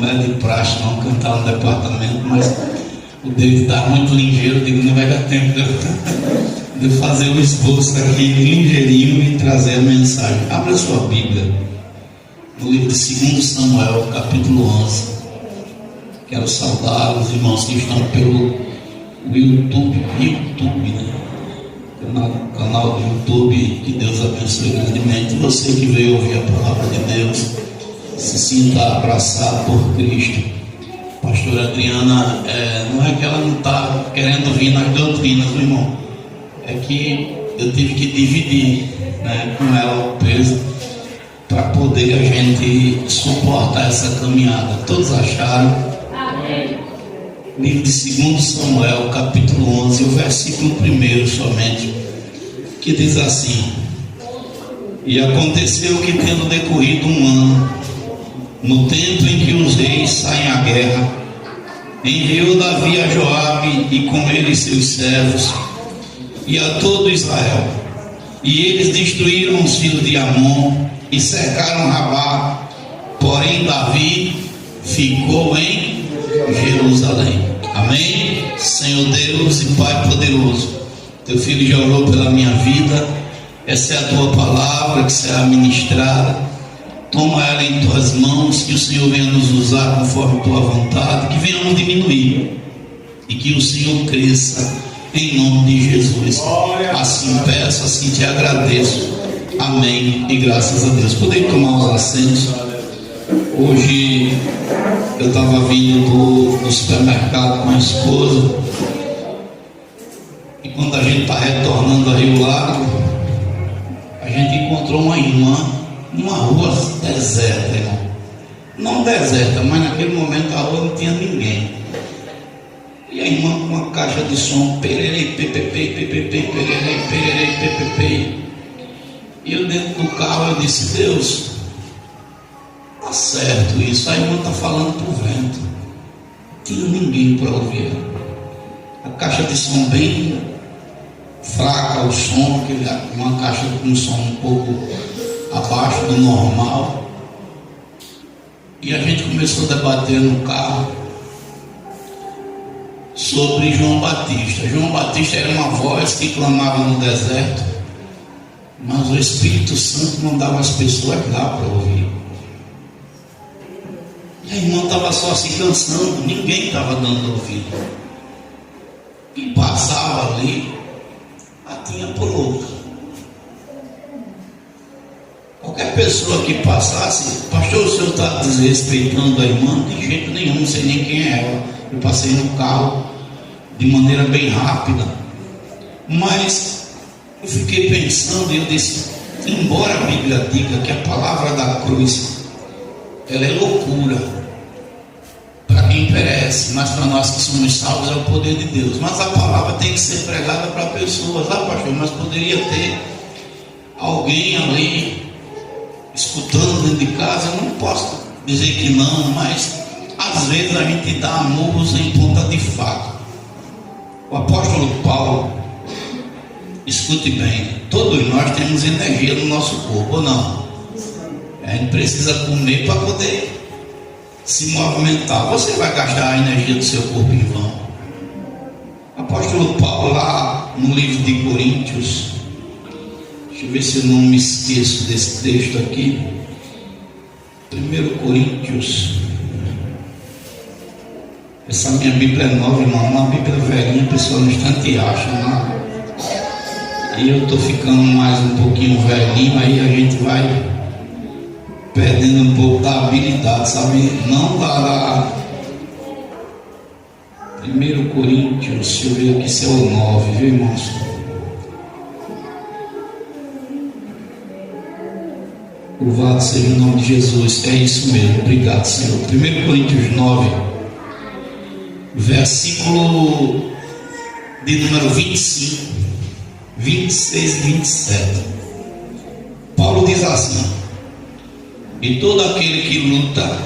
não é de praxe não cantar no departamento, mas o David está muito ligeiro, digo, não vai dar tempo de fazer o esboço aqui ligeirinho e trazer a mensagem. Abra sua Bíblia no livro de 2 Samuel, capítulo 11. Quero saudar os irmãos que estão pelo YouTube, né? Canal do YouTube, que Deus abençoe grandemente. Você que veio ouvir a palavra de Deus, se sinta abraçado por Cristo. Pastora Adriana, não é que ela não está querendo vir nas doutrinas, meu irmão, é que eu tive que dividir, né, com ela o peso para poder a gente suportar essa caminhada. Todos acharam? Amém. Livro de 2 Samuel, capítulo 11, o versículo 1 somente, que diz assim: E aconteceu que, tendo decorrido um ano, no tempo em que os reis saem à guerra, enviou Davi a Joabe e com ele seus servos e a todo Israel, e eles destruíram os filhos de Amon e cercaram Rabá, porém Davi ficou em Jerusalém. Amém? Senhor Deus e Pai poderoso, teu filho já orou pela minha vida. Essa é a tua palavra que será ministrada. Toma ela em tuas mãos, que o Senhor venha nos usar conforme tua vontade, que venhamos diminuir e que o Senhor cresça em nome de Jesus. Assim peço, assim te agradeço. Amém e graças a Deus. Podem tomar os assentos. Hoje eu estava vindo do supermercado com a esposa, e quando a gente está retornando a Rio Lago, a gente encontrou uma irmã numa rua deserta, irmão. Não deserta, mas naquele momento a rua não tinha ninguém. E a irmã com uma caixa de som, pererei, pepepei, pepepei, pererei, pererei, pepepei. E eu dentro do carro eu disse: Deus, tá certo isso. A irmã está falando pro vento. Não tinha ninguém para ouvir. A caixa de som bem fraca, o som, uma caixa com som um pouco abaixo do normal. E a gente começou a debater no carro sobre João Batista. João Batista era uma voz que clamava no deserto, mas o Espírito Santo mandava as pessoas lá para ouvir. E a irmã estava só se cansando, ninguém estava dando ouvido. E passava ali, a tinha por louca. Qualquer pessoa que passasse: pastor, o senhor está desrespeitando a irmã? De jeito nenhum, não sei nem quem é ela. Eu passei no carro de maneira bem rápida, mas eu fiquei pensando e eu disse: embora a Bíblia diga que a palavra da cruz ela é loucura para quem perece, mas para nós que somos salvos é o poder de Deus. Mas a palavra tem que ser pregada para pessoas. Pastor, mas poderia ter alguém ali escutando dentro de casa. Eu não posso dizer que não, mas às vezes a gente dá murros em ponta de faca. O apóstolo Paulo, escute bem, todos nós temos energia no nosso corpo, ou não? A gente precisa comer para poder se movimentar. Você vai gastar a energia do seu corpo em vão. O apóstolo Paulo, lá no livro de Coríntios, deixa eu ver se eu não me esqueço desse texto aqui. 1 Coríntios. Essa minha Bíblia é nova, irmão. Uma Bíblia velhinha, a pessoa no instante acha, né? E eu estou ficando mais um pouquinho velhinho, aí a gente vai perdendo um pouco da habilidade, sabe? Não da 1 Coríntios, deixa eu ver aqui se é o 9, viu, irmãos? Louvado seja o nome de Jesus. É isso mesmo, obrigado, Senhor. 1 Coríntios 9, versículo de número 25, 26 e 27. Paulo diz assim: e todo aquele que luta,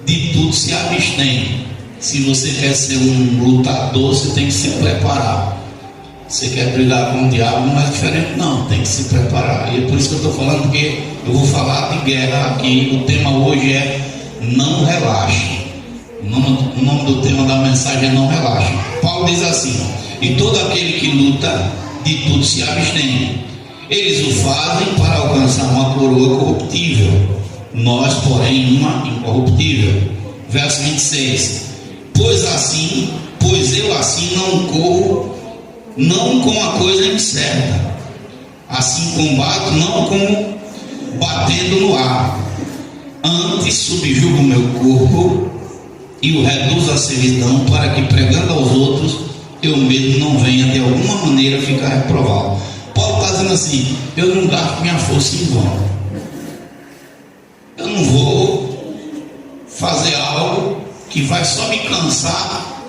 de tudo se abstém. Se você quer ser um lutador, você tem que se preparar. Você quer brigar com o diabo, não é diferente não, tem que se preparar. E é por isso que eu estou falando, porque eu vou falar de guerra aqui. O tema hoje é não relaxe. O nome do tema da mensagem é não relaxe. Paulo diz assim: e todo aquele que luta, de tudo se abstém. Eles o fazem para alcançar uma coroa corruptível, nós, porém, uma incorruptível. Verso 26: pois eu assim não corro, não com a coisa incerta, assim combato, não como batendo no ar, antes subjugo o meu corpo e o reduzo à servidão, para que, pregando aos outros, eu mesmo não venha de alguma maneira ficar reprovado. Paulo está dizendo assim: eu não gasto minha força em vão. Eu não vou fazer algo que vai só me cansar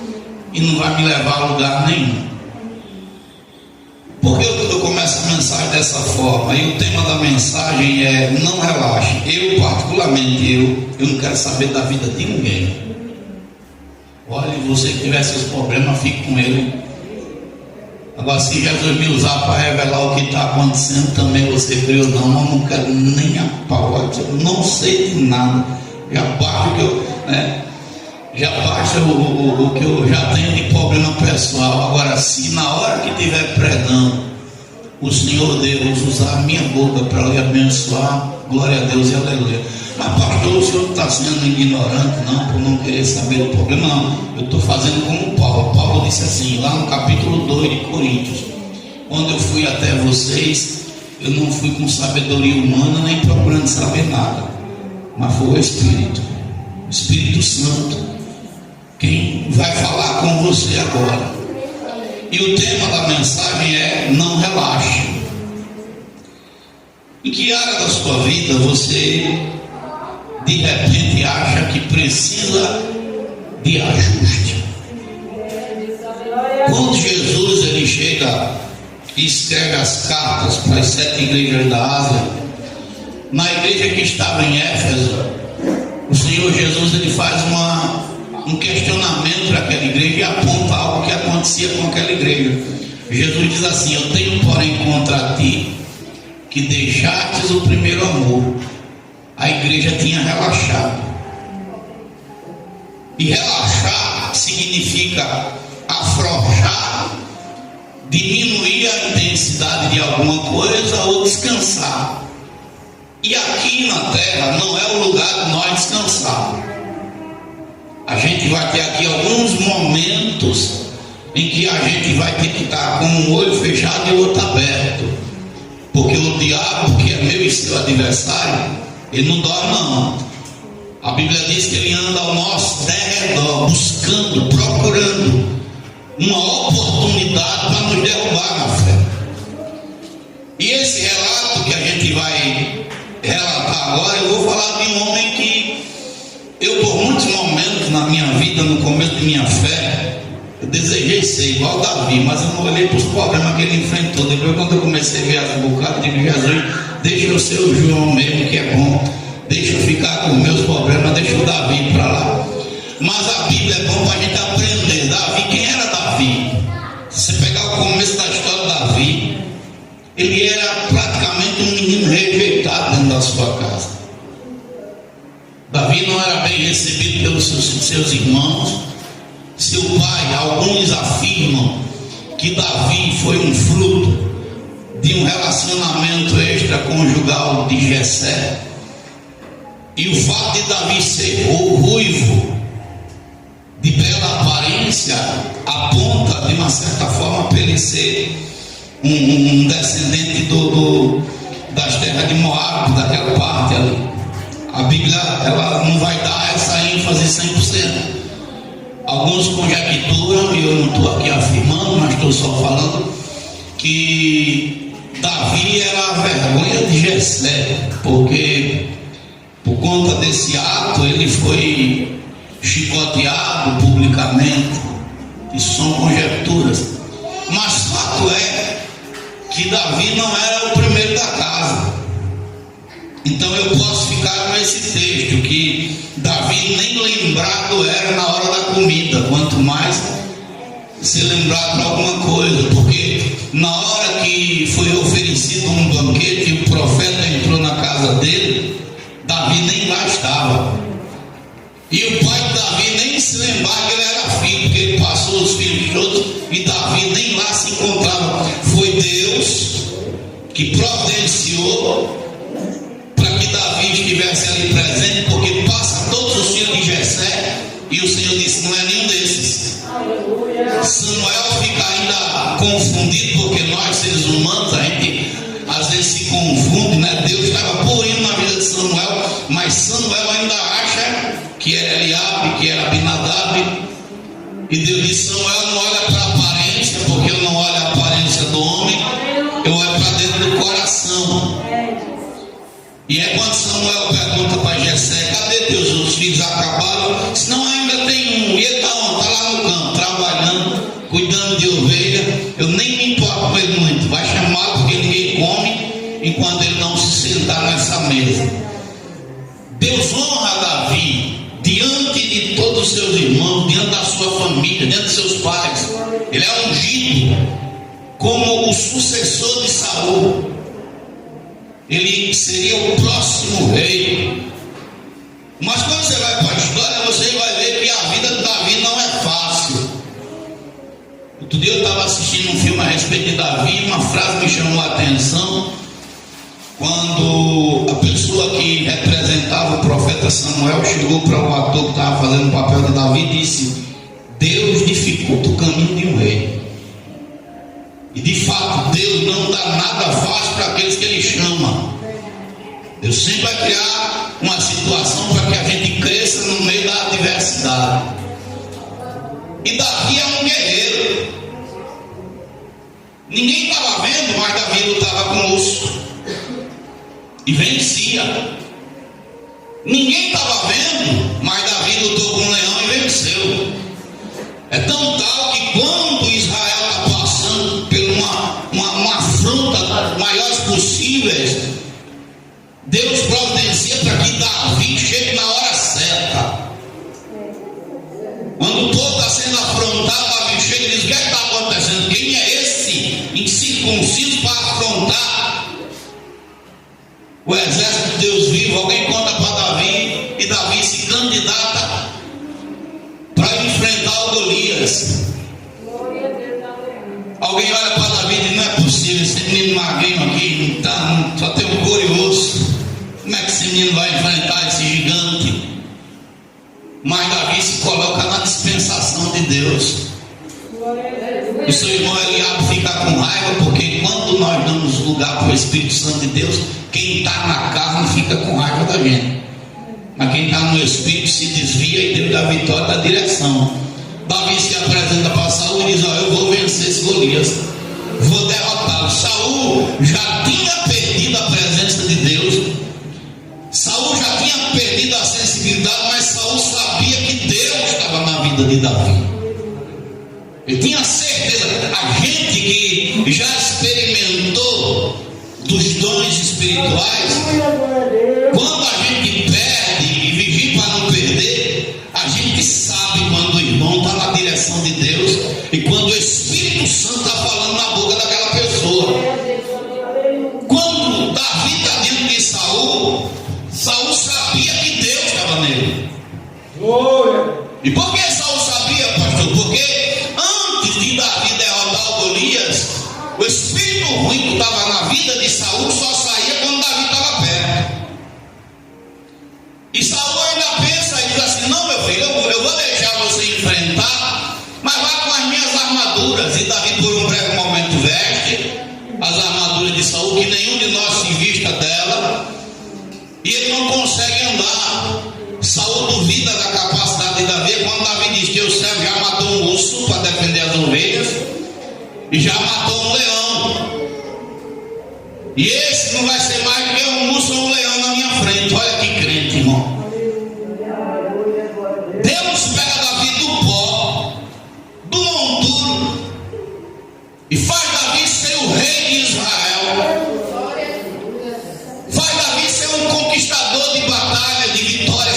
e não vai me levar a lugar nenhum. Por que eu começo a mensagem dessa forma? E o tema da mensagem é não relaxe. Eu, particularmente, eu não quero saber da vida de ninguém. Olha, você que tiver seus problemas, fique com ele. Agora, se Jesus me usar para revelar o que está acontecendo, também você creu, não. Eu não quero nem a pau. Eu não sei de nada. Já basta o que eu, já basta o que eu já tenho de problema pessoal. Agora, se na hora que tiver pregando, o Senhor Deus usar a minha boca para lhe abençoar, glória a Deus e aleluia. Mas pastor, o senhor não está sendo ignorante não, por não querer saber do problema, não. Eu estou fazendo como Paulo. Paulo disse assim, lá no capítulo 2 de Coríntios: quando eu fui até vocês, eu não fui com sabedoria humana, nem procurando saber nada, mas foi o Espírito Santo, quem vai falar com você agora. E o tema da mensagem é não relaxe. Em que área da sua vida você de repente acha que precisa de ajuste? Quando Jesus ele chega e escreve as cartas para as 7 igrejas da Ásia, na igreja que estava em Éfeso, o Senhor Jesus ele faz um questionamento para aquela igreja e aponta algo que acontecia com aquela igreja. Jesus diz assim: eu tenho porém contra ti que deixastes o primeiro amor. A igreja tinha relaxado, e relaxar significa afrouxar, diminuir a intensidade de alguma coisa ou descansar. E aqui na terra não é o lugar de nós descansarmos. A gente vai ter aqui alguns momentos em que a gente vai ter que estar com um olho fechado e o outro aberto, porque o diabo, que é meu e seu adversário, ele não dorme não. A Bíblia diz que ele anda ao nosso derredor, buscando, procurando uma oportunidade para nos derrubar na fé. E esse relato que a gente vai relatar agora, eu vou falar de um homem que eu, por muitos momentos na minha vida, no começo de minha fé, eu desejei ser igual Davi, mas eu não olhei para os problemas que ele enfrentou. Depois, quando eu comecei a ver as bocadas, eu digo: Jesus, deixa eu ser o João mesmo, que é bom, deixa eu ficar com meus problemas, deixa o Davi para lá. Mas a Bíblia é bom para a gente aprender. Davi, quem era Davi? Se você pegar o começo da história de Davi, ele era praticamente um menino rejeitado dentro da sua casa. Davi não era bem recebido pelos seus irmãos. Seu pai, alguns afirmam que Davi foi um fruto de um relacionamento extraconjugal de Jessé. E o fato de Davi ser ruivo, de bela aparência, aponta de uma certa forma para ele ser um descendente das terras de Moab, daquela parte ali. A Bíblia ela não vai dar essa ênfase 100%. Alguns conjecturam, e eu não estou aqui afirmando, mas estou só falando, que Davi era a vergonha de Jessé, porque por conta desse ato ele foi chicoteado publicamente. Isso são conjecturas, mas fato é que Davi não era o primeiro da casa. Então eu posso ficar com esse texto, que Davi nem lembrado era na hora da comida, quanto mais se lembrar para alguma coisa, porque na hora que foi oferecido um banquete e o profeta entrou na casa dele, Davi nem lá estava. E o pai de Davi nem se lembrava que ele era filho, porque ele passou os filhos todos e Davi nem lá se encontrava. Foi Deus que providenciou para que Davi estivesse ali presente, porque passa todos os filhos de Jessé e o Senhor disse: não é nenhum desses. Samuel fica ainda confundido, porque nós seres humanos, a gente às vezes se confunde, né? Deus estava purindo na vida de Samuel, mas Samuel ainda acha que era Eliabe, que era Abinadab. E Deus disse: Samuel, não olha para a aparência, porque eu não olho a aparência do homem, eu olho para dentro do coração. E é quando Samuel pergunta para Jessé: cadê teus outros filhos? Acabaram? Se não, ainda tem um. E ele está onde? Está lá no campo, trabalhando, cuidando de ovelha. Eu nem me importo com ele muito. Vai chamar, porque ninguém come enquanto ele não se sentar nessa mesa. Deus honra Davi diante de todos os seus irmãos, diante da sua família, diante de seus pais. Ele é ungido como o sucessor de Saul. Ele seria o próximo rei. Mas quando você vai para a história, você vai ver que a vida de Davi não é fácil. Outro dia eu estava assistindo um filme a respeito de Davi e uma frase me chamou a atenção. Quando a pessoa que representava o profeta Samuel chegou para o ator que estava fazendo o papel de Davi e disse: Deus dificulta o caminho de um rei. E de fato, Deus não dá nada fácil para aqueles que Ele chama. Deus sempre vai criar uma situação para que a gente cresça no meio da adversidade. E Davi é um guerreiro. Ninguém estava vendo, mas Davi lutava com urso e vencia. Ninguém estava vendo, mas Davi lutou com um leão e venceu. É tão tal que quando Israel está passando por uma afronta das maiores possíveis, Deus providencia para que Davi chegue na hora certa. Quando o povo está sendo afrontado, Davi chega e diz: o que está acontecendo? Quem é esse incircunciso para afrontar o exército de Deus vivo? Alguém conta para Davi e Davi se candidata para enfrentar o Golias. Alguém olha para Davi e diz: não é possível, esse menino magrinho aqui não tá, só tem um couro e osso. Como é que esse menino vai enfrentar esse gigante? Mas Davi se coloca na dispensação de Deus. O seu irmão Eliabe fica com raiva, porque quando nós damos lugar para o Espírito Santo de Deus, quem está na carne fica com raiva da gente. Mas quem está no Espírito se desvia e Deus dá a vitória da direção. Davi se apresenta para Saul e diz: eu vou vencer esse Golias, vou derrotá-lo. Saul já tinha perdido a presença de Deus, Saul já tinha perdido a sensibilidade, mas Saul sabia que Deus estava na vida de Davi. Ele tinha certeza. A gente que já experimentou dos dons espirituais, quando a gente perde e vigia para não perder, a gente sabe quando o irmão está na direção de Deus e quando o Espírito Santo está falando na boca daquela pessoa. Quando Davi está diante de Saul, Saul sabia que Deus estava nele. E por que Saul sabia, pastor? Porque antes de Davi derrotar o Golias, o espírito ruim que estava na vida de Saul só saía quando Davi estava perto. E Saul ainda pensa e diz assim: não, meu filho, eu vou deixar você enfrentar, mas vá com as minhas armaduras. E Davi por um breve momento veste as armaduras de Saul, que nenhum de nós se vista dela, e ele não consegue andar. Saul duvida da capacidade de Davi. Quando Davi diz que o servo já matou um urso para defender as ovelhas e já matou um leão, e esse não vai ser mais do que um urso ou um leão na minha frente. Olha que crente, irmão. Deus pega Davi do pó, do monturo, e faz Davi ser o rei de Israel. Faz Davi ser um conquistador de batalha, de vitória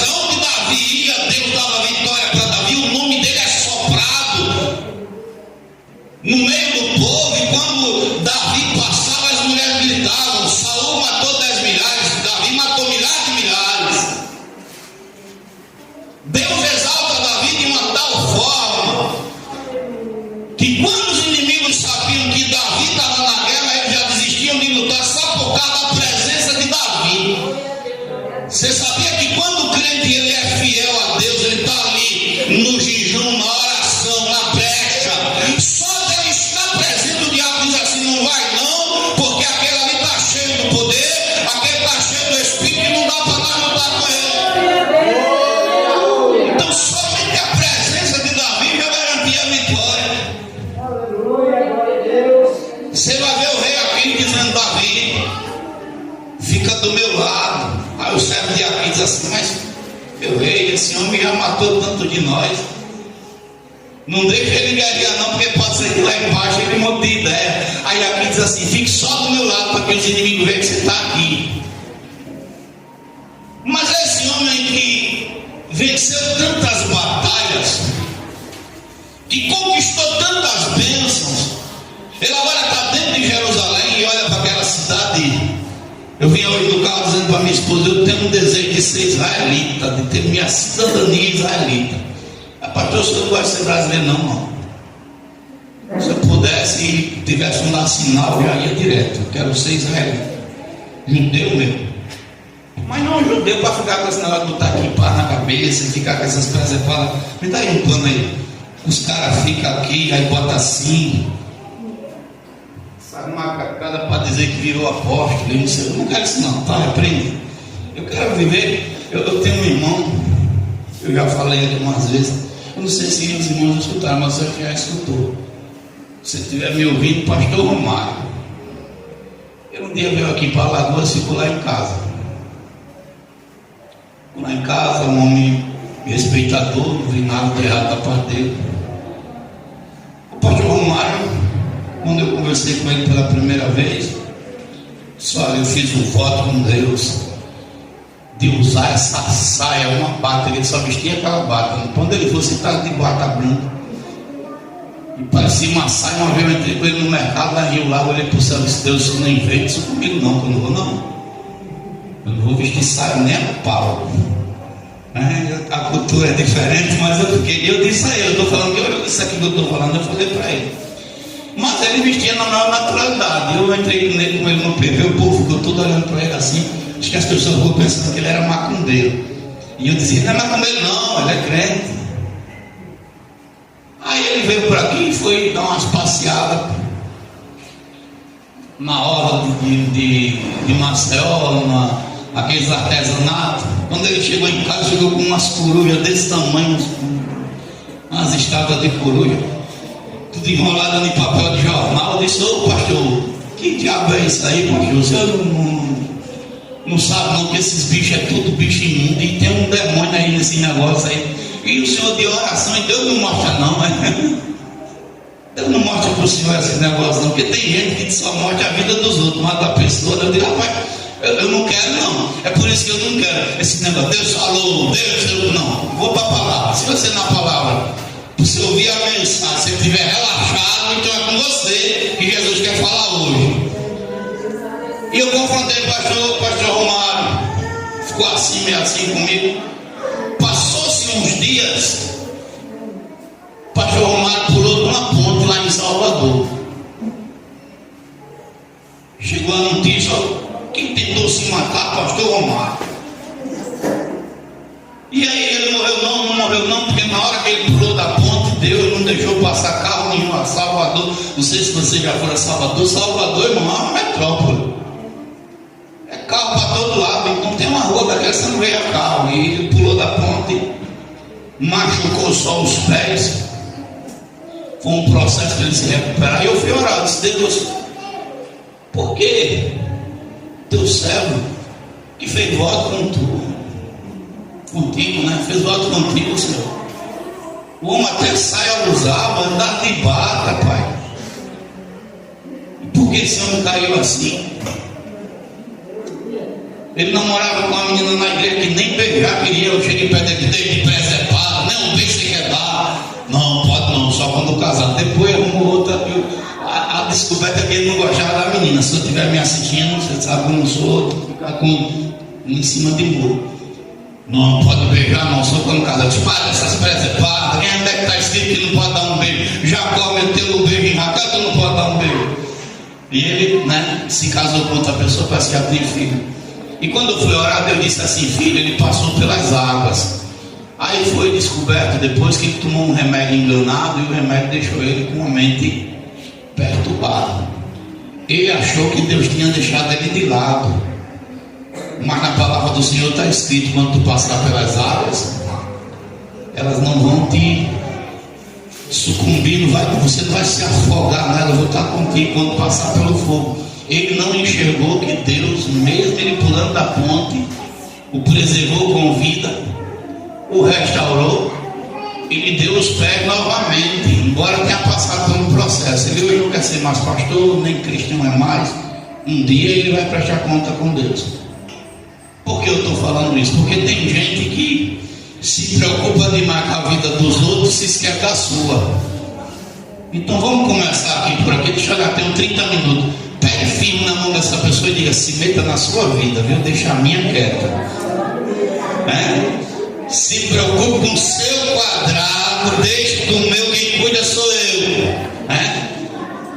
Você sabia que quando o crente ele é fiel a Deus, ele está ali no jejum, na oração, na brecha, só dele estar presente, o diabo diz assim: não vai não, porque aquele ali está cheio do poder, aquele está cheio do Espírito e não dá para nós lutar com ele. Então somente a presença de Davi já garantia a vitória. Você vai ver o rei aqui dizendo: Davi, fica do meu lado. Aí o servo de Aqui diz assim: mas meu rei, esse homem já matou tanto de nós, não deixa ele guerrear não, porque pode ser que lá embaixo ele mude de ideia. Aí Aqui diz assim: fique só do meu lado para que os inimigos vejam que você está aqui. Mas esse homem que venceu tantas batalhas, que conquistou tantas bênçãos, ele agora está dentro de Jerusalém e olha para aquela cidade. Eu vinha hoje no carro dizendo para minha esposa: eu tenho um desejo de ser israelita, de ter minha cidadania israelita. Pastor, eu não gosto de ser brasileiro não, irmão. Se eu pudesse e tivesse um nacional, eu já ia direto. Eu quero ser israelita, judeu mesmo. Mas não judeu para ficar com esse negócio de botar aqui pá na cabeça e ficar com essas presepadas. Me dá aí um pano aí. Os caras ficam aqui, aí bota assim, uma cacada para dizer que virou apóstolo. Eu não quero isso não, tá? Repreende. Eu quero viver. Eu tenho um irmão, eu já falei aqui umas vezes, eu não sei se os irmãos escutaram, mas você já escutou. Se estiver me ouvindo, pastor Romário. Ele um dia veio aqui para a Lagoa, ficou lá em casa. Ficou lá em casa, um homem respeitador, não vi nada de errado da parte dele. O pastor Romário, quando eu conversei com ele pela primeira vez, só eu fiz um voto com Deus de usar essa saia, uma bata. Ele só vestia aquela bata. Quando ele fosse, estava de bata branca e parecia uma saia. Uma vez eu entrei com ele no mercado lá em Rio Lago, eu olhei para o céu e disse: Deus, isso não inventa isso comigo não, que eu não vou não. Eu não vou vestir saia nem a pau. A cultura é diferente, mas eu disse a ele, eu estou falando que isso aqui que eu estou falando, eu falei para ele. Mas ele vestia na maior naturalidade. Eu entrei com ele no PV, o povo ficou todo olhando para ele assim. Acho que as pessoas ficam pensando que ele era macumbeiro. E eu dizia: não é macumbeiro não, ele é crente. Aí ele veio por aqui e foi dar umas passeadas na orla de Maceió, aqueles artesanatos. Quando ele chegou em casa, chegou com umas corujas desse tamanho, umas estátuas de coruja, tudo enrolado em papel de jornal. Eu disse: ô pastor, que diabo é isso aí, pastor? O senhor não sabe não que esses bichos é tudo bicho imundo e tem um demônio aí nesse negócio aí. E o senhor de oração e Deus não mostra não, né? Deus não mostra para o senhor esse negócio não, porque tem gente que só mostra a vida dos outros, mas da pessoa. Eu digo: rapaz, eu não quero não. É por isso que eu não quero esse negócio. Deus falou, Deus não. Vou para a palavra. Se você na palavra, você ouvir a mensagem, se estiver relaxado, então é com você que Jesus quer falar hoje. E eu confrontei o pastor Romário, ficou assim, meio assim comigo. Passou-se uns dias, o pastor Romário pulou de uma ponte lá em Salvador. Chegou a notícia: quem tentou se matar, pastor Romário. E aí ele morreu não morreu não, porque na hora que ele pulou da ponte, Deus não deixou passar carro nenhum a Salvador. Não sei se você já foi a Salvador. Salvador, irmão, é uma metrópole. É carro para todo lado. Então tem uma rua daquela, você não veja carro. E ele pulou da ponte, machucou só os pés. Foi um processo para ele se recuperar. E eu fui orar, eu disse: Deus, por que teu servo que fez voto contigo, né? Fez voto contigo, Senhor. O homem até saia usava, andava de bata, pai. E por que esse homem caiu assim? Ele namorava com uma menina na igreja que nem beijar queria. Eu cheguei perto dele, desde preservado, nem um beijo você quer dar. Não, pode não, só quando casar. Depois arrumou outra. A descoberta é que ele não gostava da menina. Se eu estiver me assistindo, você sabe que eu não sou, ficar em cima de muro. Não pode beijar, não, só quando casar. Eu disse: para essas preservadas, quem é que está escrito que não pode dar um beijo? Jacó meteu o beijo em Raquel, tu não pode dar um beijo. E ele, né, se casou com outra pessoa, parece que já tem filho. E quando eu fui orar, Deus disse assim: filho, ele passou pelas águas. Aí foi descoberto depois que ele tomou um remédio enganado, e o remédio deixou ele com a mente perturbada. Ele achou que Deus tinha deixado ele de lado, mas na palavra do Senhor está escrito: quando tu passar pelas águas, elas não vão te sucumbir, você não vai se afogar nela, eu vou estar contigo quando passar pelo fogo. Ele não enxergou que Deus, mesmo ele pulando da ponte, o preservou com vida, o restaurou e lhe deu os pés novamente, embora tenha passado por um processo. Ele hoje não quer ser mais pastor, nem cristão é mais. Um dia ele vai prestar conta com Deus. Por que eu estou falando isso? Porque tem gente que se preocupa demais com a vida dos outros e se esquece da sua. Então vamos começar aqui por aqui. Deixa eu já tenho 30 minutos. Pegue firme na mão dessa pessoa e diga: se meta na sua vida, viu? Deixa a minha quieta. Se preocupe com o seu quadrado, deixe do meu, quem cuida sou eu.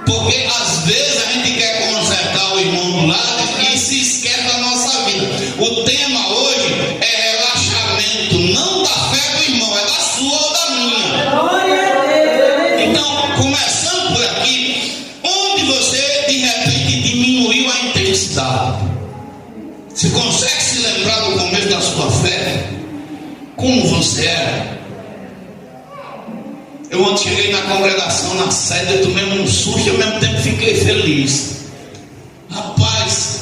Porque às vezes a gente quer consertar o irmão do lado e se esquece da nossa vida. O tema hoje é relaxamento, não da fé do irmão, é da sua ou da minha. Então, começando por aqui, onde você de repente diminuiu a intensidade? Você consegue se lembrar do começo da sua fé? Como você era? Eu ontem cheguei na congregação, na sede, eu tomei um susto e ao mesmo tempo fiquei feliz. Rapaz,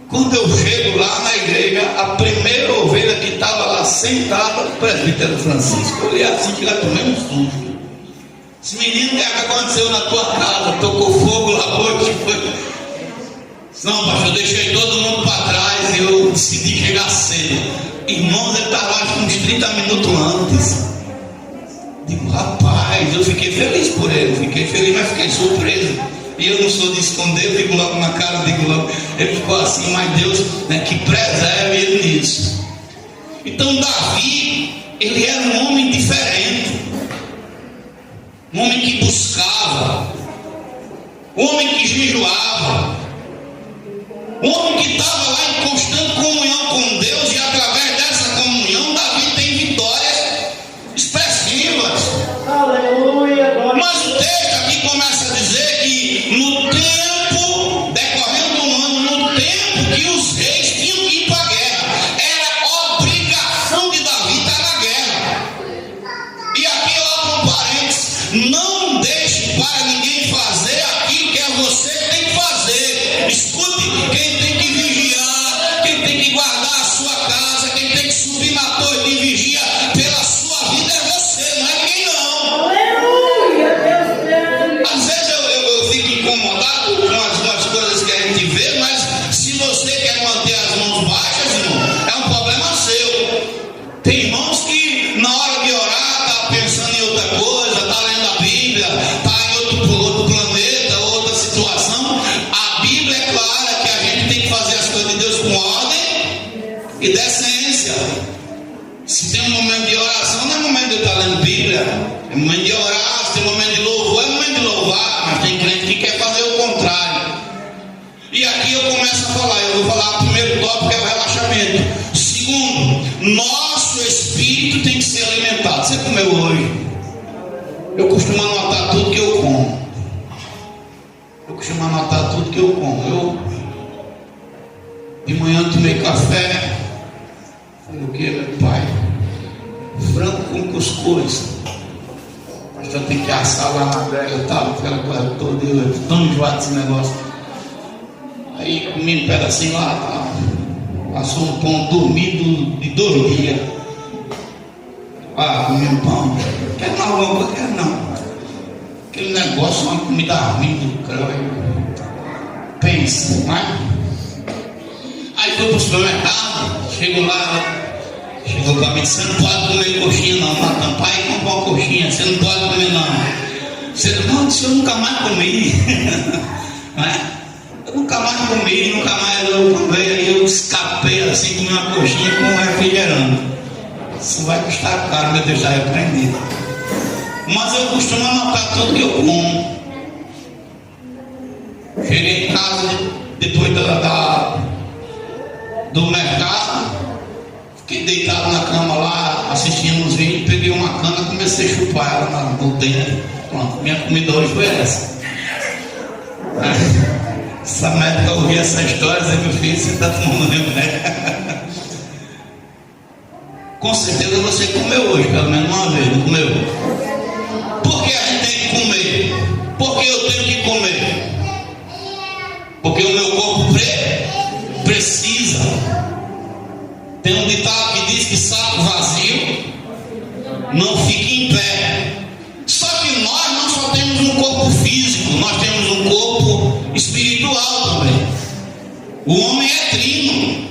quando eu chego lá na igreja, a primeira ovelha que estava lá sentada, o presbítero Francisco, eu olhei assim que lá tomei um susto. Esse menino, o que aconteceu na tua casa? Tocou fogo lá hoje? Não, pastor, eu deixei todo mundo para trás e eu decidi chegar cedo. Irmãos, ele estava uns 30 minutos antes. Digo, rapaz, eu fiquei feliz por ele, fiquei feliz, mas fiquei surpreso. E eu não sou de esconder, eu digo logo na cara, digo logo. Ele ficou assim, mas Deus, que preserve ele nisso. Então Davi, ele era um homem diferente, um homem que buscava, um homem que jejuava, um homem que estava lá em constante comunhão com Deus, e através dessa comunhão Davi tem vitórias expressivas. Aleluia. Mas o texto aqui começa a dizer que no tempo, decorrendo um ano, no tempo que os reis tinham que ir para a guerra, era obrigação de Davi estar na guerra. E aqui eu abro um parênteses: não deixe para ninguém fazer aquilo que é você que tem que fazer. Escute, quem tem que vigiar, quem tem que guardar a sua casa, quem tem que subir na torre de vigia pela sua vida é você, não é ninguém não. Aleluia, Deus. Às vezes eu fico incomodado com algumas coisas que a gente vê, mas se você quer manter as mãos baixas, irmão, é um problema seu. Tem irmãos que na hora de orar está pensando em outra coisa, está lendo a Bíblia, está em outro planeta, outra situação. A Bíblia é clara que a gente tem que fazer as coisas de Deus com ordem e decência. Se tem um momento de oração, não é momento de eu estar lendo Bíblia, é momento de orar. Se tem um momento de louvor, é momento de louvar. Mas tem crente que quer fazer o contrário. E aqui eu começo a falar. Eu vou falar o primeiro tópico, é o relaxamento. Segundo, nosso espírito tem que ser alimentado. Você comeu hoje? Eu costumo anotar tudo que eu como. De manhã eu tomei café. Falei, o que, meu pai? Frango com cuscuz. O pastor tem que assar lá na grelha, aquela coisa toda. Eu tô tão enjoado desse negócio. Aí comi um pedacinho lá, passou um pão, dormi de 2 dias. Comi um pão. Quer não, quer não. Aquele negócio, uma comida ruim do crânio. Pensa, não é? Aí fui pro supermercado, chegou pra mim: você não pode comer coxinha não, Natan. Pai, comprou uma coxinha, você não pode comer não. Você não, eu nunca mais comi. Não é? Eu nunca mais comi, nunca mais eu provei. Aí eu escapei assim, comi uma coxinha com um refrigerante. Isso vai custar caro, meu Deus, está repreendido. Mas eu costumo anotar tudo que eu como. Cheguei em casa depois do do mercado, fiquei deitado na cama lá, assistindo uns vídeos, peguei uma cana e comecei a chupar ela no dente. Pronto, minha comida hoje foi essa. Essa médica ouvir essa história, dizer, meu filho, você está tomando remédio. Com certeza você comeu hoje, pelo menos uma vez, não comeu? Por que a gente tem que comer? Por que eu tenho que comer? Porque o meu corpo precisa. Tem um ditado que diz que saco vazio não fica em pé. Só que nós não só temos um corpo físico, nós temos um corpo espiritual também. O homem é trino.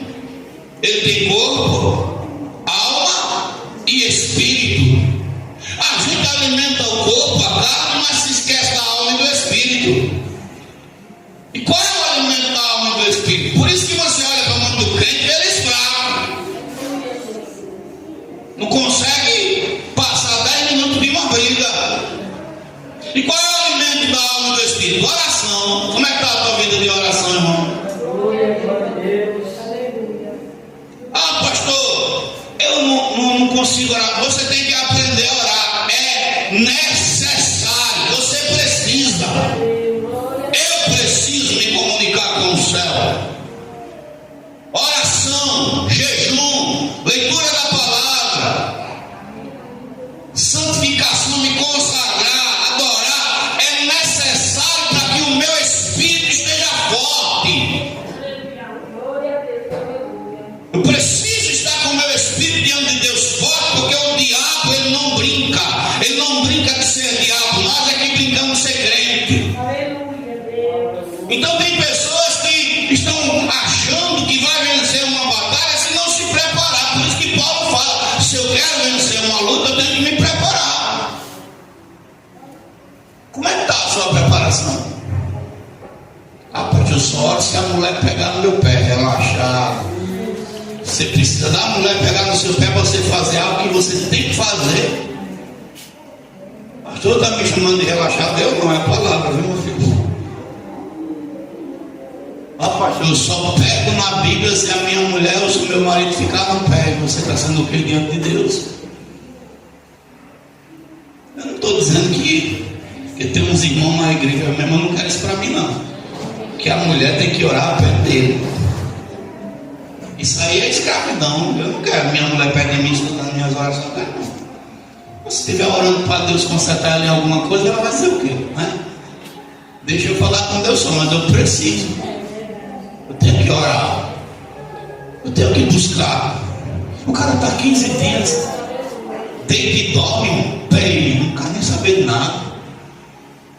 Ele tem corpo, alma e espírito. A gente alimenta o corpo, a carne, mas se esquece da alma e do espírito. E qual é o alimento da alma e do espírito? Por isso que você olha para o mundo do crente, ele é escravo. Não consegue passar 10 minutos de uma briga. E qual é o alimento da alma e do espírito? Oração. Como é que está a tua vida de oração, irmão? Ah, pastor, eu não consigo orar. Você tem que aprender a orar. É necessário. Você precisa. Eu preciso me comunicar com o céu. Oração, jejum, leitura da palavra, santificação, me consagrar, adorar, é necessário para que o meu espírito esteja forte. Eu preciso estar com o meu espírito diante de Deus forte, porque o diabo, ele não brinca. Ele não brinca de ser diabo, nós é que brincamos de ser crente. Então tem pessoas que estão achando que vai vencer uma batalha se não se preparar. Por isso que Paulo fala, se eu quero vencer uma luta, eu tenho que me preparar. Como é que está a sua preparação? Rapaz, eu só oro se a mulher pegar no meu pé, relaxar. Você precisa da mulher pegar no seu pé para você fazer algo que você tem que fazer. O pastor está me chamando de relaxar, Deus não é a palavra, viu, meu filho? Eu só pego na Bíblia se a minha mulher ou se o meu marido ficar no pé. Você está sendo o que diante de Deus? Eu não estou dizendo que tem uns irmãos na igreja, meu irmão não quer isso para mim não. Que a mulher tem que orar perto dele. Isso aí é escravidão. Eu não quero minha mulher perto de mim escutando minhas orações. Não. Se estiver orando para Deus consertar ela em alguma coisa, ela vai ser o quê? Né? Deixa eu falar com Deus só, mas eu preciso. Eu tenho que orar. Eu tenho que buscar. O cara está 15 dias. Deita e dorme. Peraí, não quero nem saber de nada.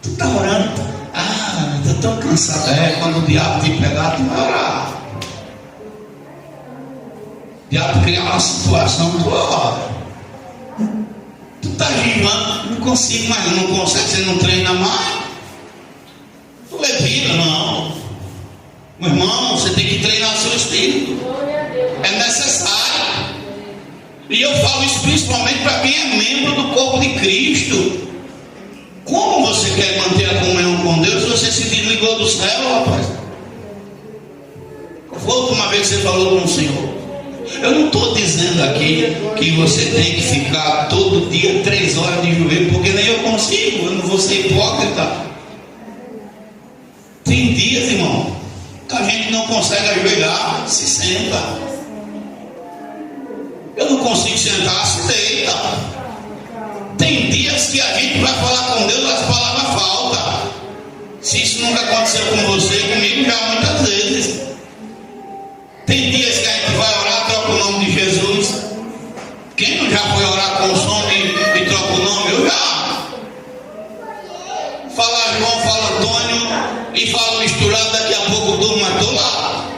Tu está orando. Ah, estou tão cansado. É, quando o diabo te pegar, tu vai orar. O diabo criar uma situação, tu ora. Tu está jejuando. Não consigo mais. Não consegue, você não treina mais. Tu é vida, não. Meu irmão, você tem que treinar o seu espírito. É necessário. E eu falo isso principalmente para quem é membro do corpo de Cristo. Como você quer manter a comunhão com Deus se você se desligou do céu, rapaz? Qual foi a última vez que você falou com o Senhor? Eu não estou dizendo aqui que você tem que ficar todo dia 3 horas de joelho, porque nem eu consigo. Eu não vou ser hipócrita. Tem dias, irmão, que a gente não consegue ajoelhar, se senta. Eu não consigo sentar, se deita. Tem dias que a gente vai falar com Deus, as palavras faltam. Se isso nunca aconteceu com você, comigo já muitas vezes. Tem dias que a gente vai orar, troca o nome de Jesus. Quem não já foi orar com o som e troca o nome? Eu já. Fala João, fala Antônio e fala misturado, daqui a pouco durmo, mas estou lá.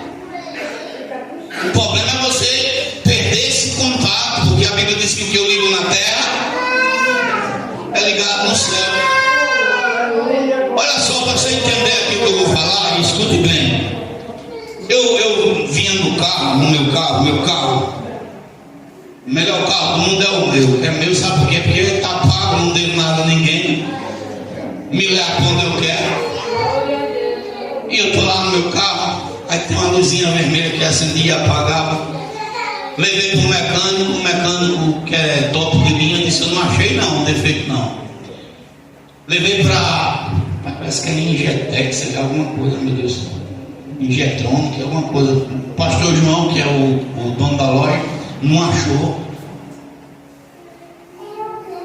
O problema é você perder esse contato, porque a Bíblia diz que o que eu ligo na terra é ligado no céu. Olha só, para você entender aqui o que eu vou falar, escute bem. Eu vinha no meu carro, o melhor carro do mundo é o meu. É meu, sabe por quê? Porque ele está pago, não devo nada a ninguém. Me leva quando eu quero. E eu estou lá no meu carro, Aí tem uma luzinha vermelha que acendia e apagava. Levei para o mecânico que é top de linha, disse: eu não achei não, defeito não. Levei para, parece que é Injetex, alguma coisa, meu Deus, Injetronic, alguma coisa. O pastor João, que é o dono da loja, não achou.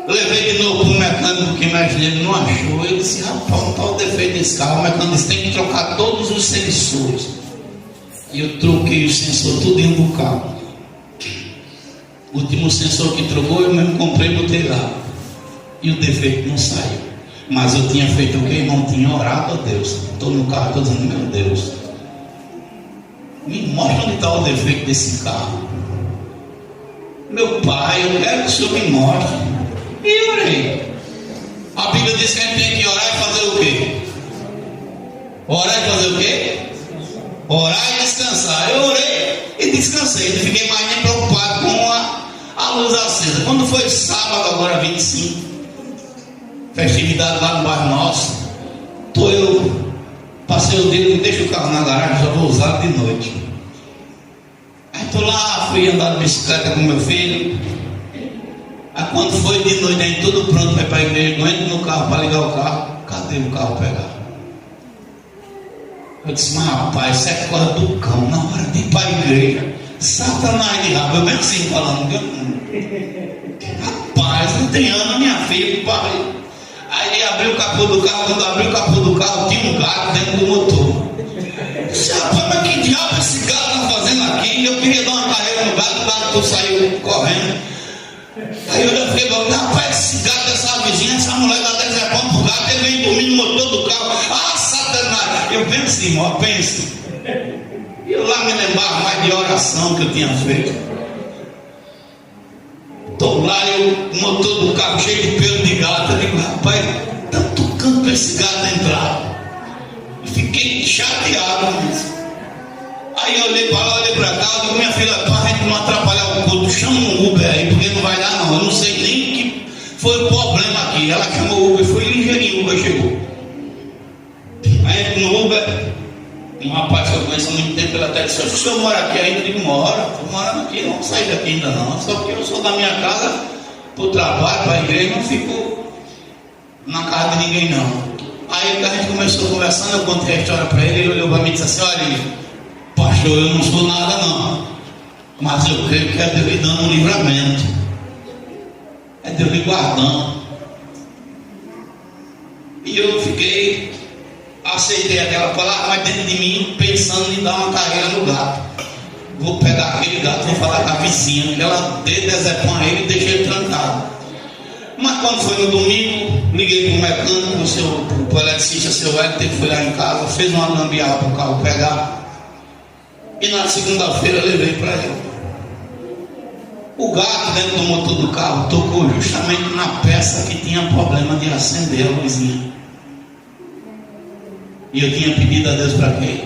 Levei de novo para o mecânico que mexe nele, não achou. Eu disse: rapaz, não está o defeito desse carro. O mecânico disse: tem que trocar todos os sensores. E eu troquei o sensor tudo dentro do carro. O último sensor que trocou, eu mesmo comprei e botei lá. E o defeito não saiu. Mas eu tinha feito o que, irmão? Tinha orado a Deus. Estou no carro, estou dizendo: meu Deus, me mostra onde está o defeito desse carro. Meu pai, eu quero que o Senhor me mostre. E orei. A Bíblia diz que a gente tem que orar e fazer o quê? Orar e fazer o quê? Orar e descansar. Eu orei e descansei. Não fiquei mais nem preocupado com a luz acesa. Quando foi sábado, agora 25, festividade lá no bairro nosso, eu passei o dedo e deixo o carro na garagem, só vou usar de noite. Aí estou lá, fui andar de bicicleta com meu filho. Aí quando foi de noite, aí tudo pronto para ir para a igreja, eu entro no carro para ligar o carro. Cadê o carro pegar? Eu disse: mas rapaz, isso é coisa do cão, na hora de ir para a igreja, Satanás de rabo. Eu mesmo assim falando: rapaz, não tem ano, minha filha, pai. Aí abriu o capô do carro. Quando abriu o capô do carro, tinha um gato dentro do motor. Eu disse: rapaz, mas que diabo esse gato está fazendo aqui? Eu queria dar uma carreira no gato, o gato saiu correndo. Aí eu fiquei falando: rapaz, esse gato dessa vizinha, essa mulher dá 10 repões pro gato, ele vem dormir no motor do carro. Ah, Satanás! Eu penso, irmão, penso. E eu lá me lembrava mais de oração que eu tinha feito. Estou lá, o motor do carro cheio de pelo de gato. Eu digo: rapaz, tanto canto para esse gato entrar. E fiquei chateado com isso. Aí eu olhei para lá, olhei para cá, eu digo: minha filha, para a gente não atrapalhar o culto, chama um Uber aí, porque não vai dar não. Eu não sei nem o que foi o problema aqui. Ela chamou o Uber, foi ligeirinho, o Uber chegou. Aí no Uber, um rapaz que eu conheço há muito tempo, ele até disse: o senhor mora aqui ainda? Eu digo: mora, estou morando aqui, não vou sair daqui ainda não. Só porque eu sou da minha casa para o trabalho, para a igreja, não fico na casa de ninguém não. Aí a gente começou conversando, eu contei a história para ele, ele olhou para mim e disse assim: olha, pastor, eu não sou nada não, mas eu creio que é Deus lhe dando um livramento, é Deus lhe guardando. E eu aceitei aquela palavra, mas dentro de mim pensando em dar uma carreira no gato. Vou pegar aquele gato, vou falar com a vizinha, que ela dê dezepão a ele e deixei ele trancado. Mas quando foi no domingo, liguei para o mecânico, o eletricista, seu Hélio, foi lá em casa, fez uma gambiarra para o carro pegar. E na segunda-feira eu levei para ele. O gato dentro do motor do carro tocou justamente na peça que tinha problema de acender a luzinha. E eu tinha pedido a Deus para quê?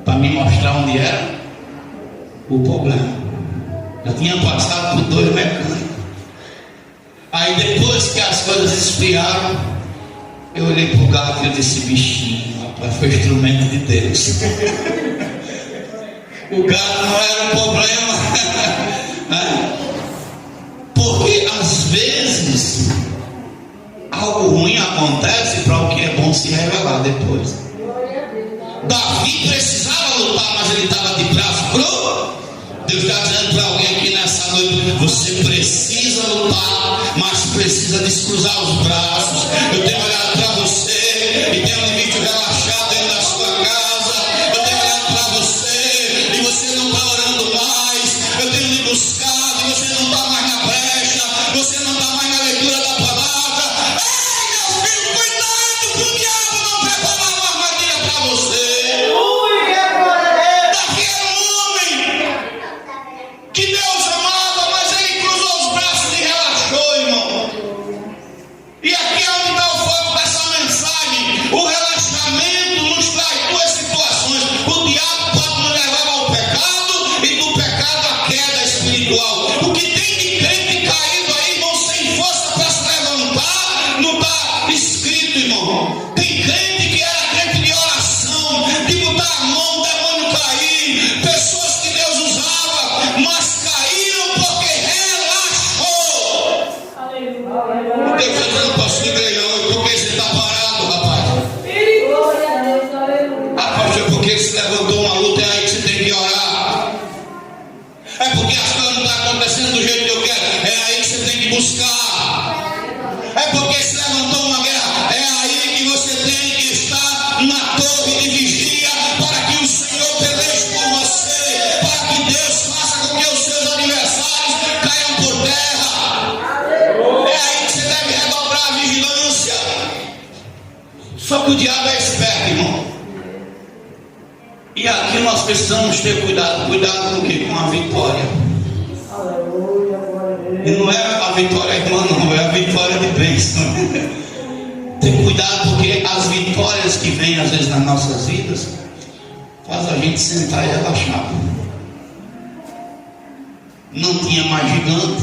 Para me mostrar onde era o problema. Eu tinha passado por 2 mecânicos. Aí depois que as coisas esfriaram, eu olhei para o gato e eu disse: bichinho, rapaz, foi instrumento de Deus. O gato não era um problema. Porque às vezes algo ruim acontece para o que é bom se revelar depois. Davi precisava lutar, mas ele estava de braço cru. Deus está dizendo para alguém aqui nessa noite: você precisa lutar, mas precisa descruzar os braços. Eu tenho olhado para você e tenho um limite relaxado dentro da sua casa. Eu tenho olhado para você e você não está orando mais. Eu tenho lhe buscado e você não está mais na brecha. Você não está mais na leitura da palavra. Ei, meu filho, cuidado para o diabo não preparar uma armadilha para você. Davi era um homem que Deus amava, mas ele cruzou os braços e relaxou, irmão. E aqui acontecendo do jeito que eu quero. É aí que você tem que buscar. É porque se levantou uma guerra. É aí que você tem que estar na torre de vigia para que o Senhor peleje por você, para que Deus faça com que os seus adversários caiam por terra. É aí que você deve redobrar a vigilância. Só que o diabo é esperto, irmão. E aqui nós precisamos ter cuidado. Cuidado com o quê? Com a vitória. E não é a vitória, irmã, não. É a vitória de bênção. Tem cuidado, porque as vitórias que vêm às vezes nas nossas vidas faz a gente sentar e relaxar. Não tinha mais gigante,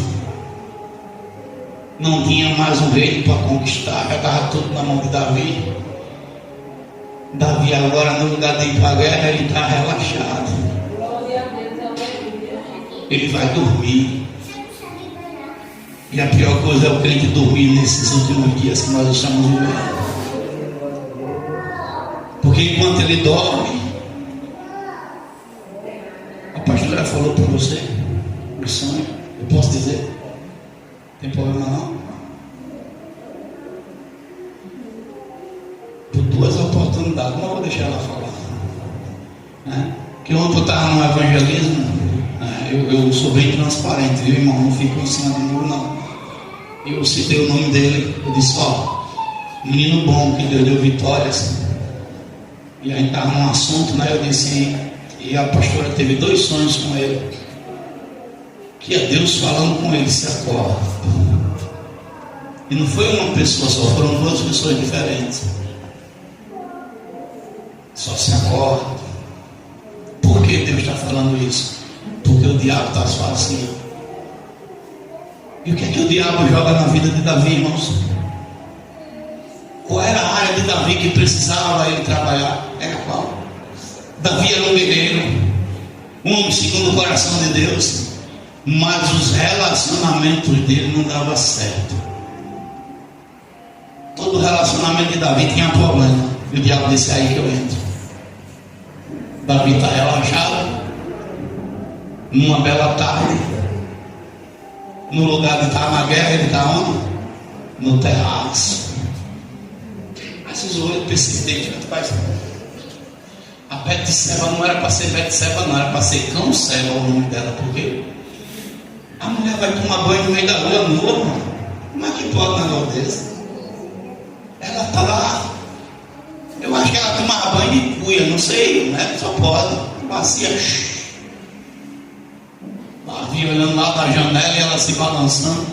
não tinha mais um reino para conquistar, já estava tudo na mão de Davi. Davi agora, no lugar de ir para a guerra, ele está relaxado. Ele vai dormir. E a pior coisa é o crente dormir nesses últimos dias que nós estamos vivendo. Porque enquanto ele dorme, a pastora falou para você o sonho. Eu posso dizer? Tem problema não? Por duas oportunidades, não vou deixar ela falar. Que ontem eu estava no evangelismo. Eu sou bem transparente, viu, irmão? Não fico em cima do muro, não. Eu citei o nome dele. Eu disse: ó, menino bom que Deus deu vitórias. E a gente estava num assunto, né? Eu disse, e a pastora teve 2 sonhos com ele. Que é Deus falando com ele: se acorda. E não foi uma pessoa só, foram 2 pessoas diferentes. Só se acorda. Por que Deus está falando isso? Porque o diabo está sozinho. E o que é que o diabo joga na vida de Davi, irmãos? Qual era a área de Davi que precisava ele trabalhar? Era qual? Davi era um guerreiro, um homem segundo o coração de Deus, mas os relacionamentos dele não davam certo. Todo relacionamento de Davi tinha problema. E o diabo disse: aí que eu entro. Davi está relaxado, numa bela tarde, no lugar de estar na guerra, ele está onde? No terraço. Mas os olhos persistentes, rapaz. A Betseba não era para ser Betseba, não, era para ser Cão-Seba o nome dela. Por quê? A mulher vai tomar banho no meio da lua nua, mano. Como é que pode um negócio desse? Ela está lá. Eu acho que ela tomava banho de cuia, não sei, né? Só pode. Bacia. Davi olhando lá da janela e ela se balançando.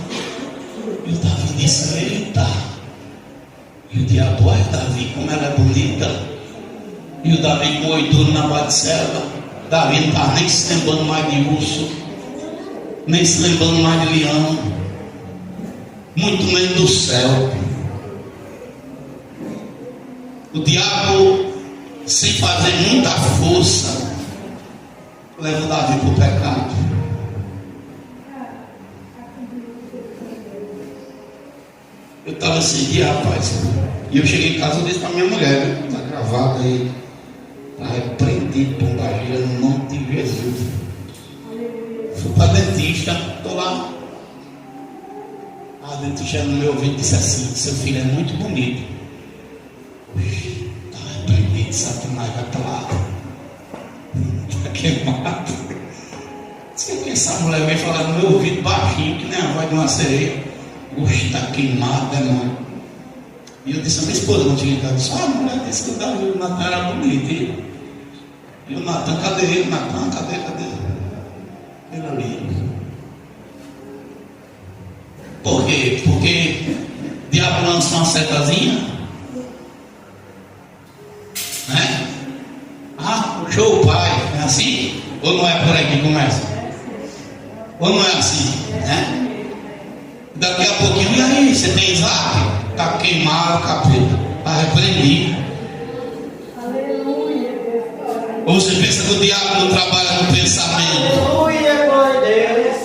E o Davi disse: eita. E o diabo: olha, Davi, como ela é bonita. E o Davi coitou na Betseba. Davi não está nem se lembrando mais de urso, nem se lembrando mais de leão, muito menos do céu. O diabo, sem fazer muita força, leva o Davi para o pecado. Eu estava esse dia, rapaz, e eu cheguei em casa e disse para minha mulher: está gravado aí, está repreendido, pombagira, no nome de Jesus. Fui para a dentista, estou lá. A dentista no meu ouvido disse assim: seu filho é muito bonito. Está repreendido, Satanás vai para lá. Está queimado. Sei que essa mulher veio falar no meu ouvido baixinho, que nem a voz de uma sereia. Oxe, está queimado, demônio. E eu disse a minha esposa, não tinha casa, disse: a mulher disse que o Natan era bonito. E o Natan, cadê ele? Natan, cadê? Ele ali. Por quê? Porque o diabo lança uma setazinha, né? Puxou o pai, é assim? Ou não é por aí que começa? Ou não é assim, né? Daqui a pouquinho, e aí, você tem Isaac? Está queimado o capeta, está repreendido. Ou você pensa que o diabo não trabalha no pensamento? Aleluia, glória a Deus.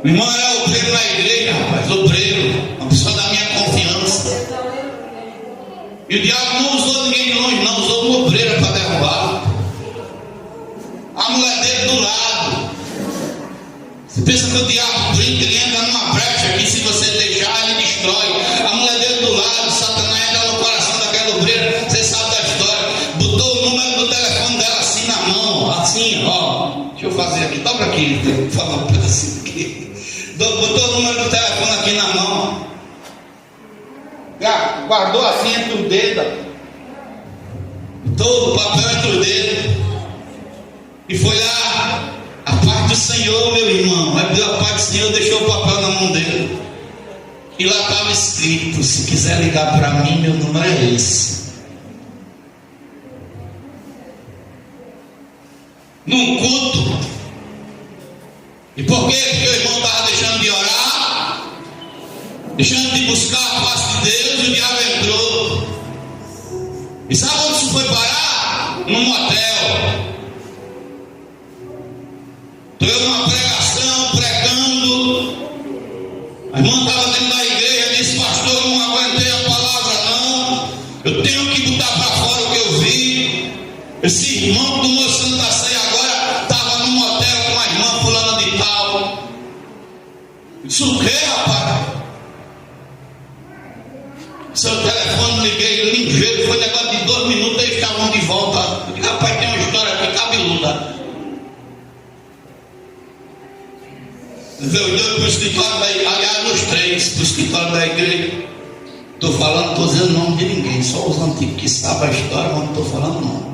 O irmão era obreiro na igreja, rapaz, obreiro, uma pessoa da minha confiança. E o diabo não usou ninguém de longe, não, usou uma obreira para derrubar. A mulher dele do lado. Você pensa que o diabo ele entra numa brecha que se você deixar ele destrói. A mulher dele do lado, Satanás entra no coração daquela obreira, você sabe da história. Botou o número do telefone dela assim na mão, assim, ó. Deixa eu fazer aqui, dobra aqui, vou falar um pedacinho aqui. Botou o número do telefone aqui na mão. Guardou assim entre o dedo. Todo o papel entre o dedo. E foi lá. A paz do Senhor, meu irmão. Abriu a paz do Senhor, deixou o papel na mão dele. E lá estava escrito: se quiser ligar para mim, meu número é esse. Num culto. E por quê? Porque o irmão estava deixando de orar, deixando de buscar a face de Deus, e o diabo entrou. E sabe onde isso foi parar? Num motel. Estou numa pregação, pregando. A irmã estava dentro da igreja, disse: pastor, eu não aguentei a palavra não. Eu tenho que botar para fora o que eu vi. Esse irmão do meu Santa Ceia agora estava num motel com a irmã fulana de tal. Isso o que, rapaz? Seu telefone, liguei ligeiro, foi negócio de 2 minutos, eles estavam de volta. Eu digo: rapaz, tem uma história aqui cabeluda. Veio dois para o escritório da igreja, aliás, os 3 para o escritório da igreja. Estou falando, não estou dizendo o nome de ninguém, só os antigos que sabem a história, mas não estou falando não.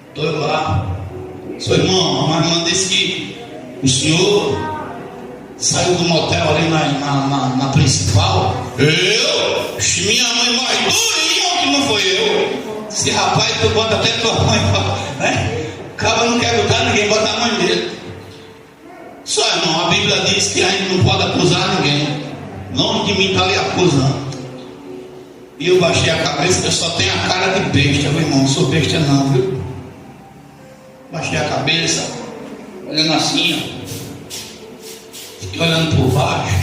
Estou lá. Seu irmão, a irmã disse que o senhor saiu do motel ali na principal. Eu? Minha mãe mais durinha que não foi eu. Esse rapaz, tu bota até tua mãe, né? O cara não quer botar ninguém, bota a mãe dele. Só, irmão, a Bíblia diz que a gente não pode acusar ninguém. Não de mim está ali acusando. E eu baixei a cabeça, eu só tenho a cara de besta, meu irmão, não sou besta não, viu? Baixei a cabeça, olhando assim, ó. Fiquei olhando por baixo.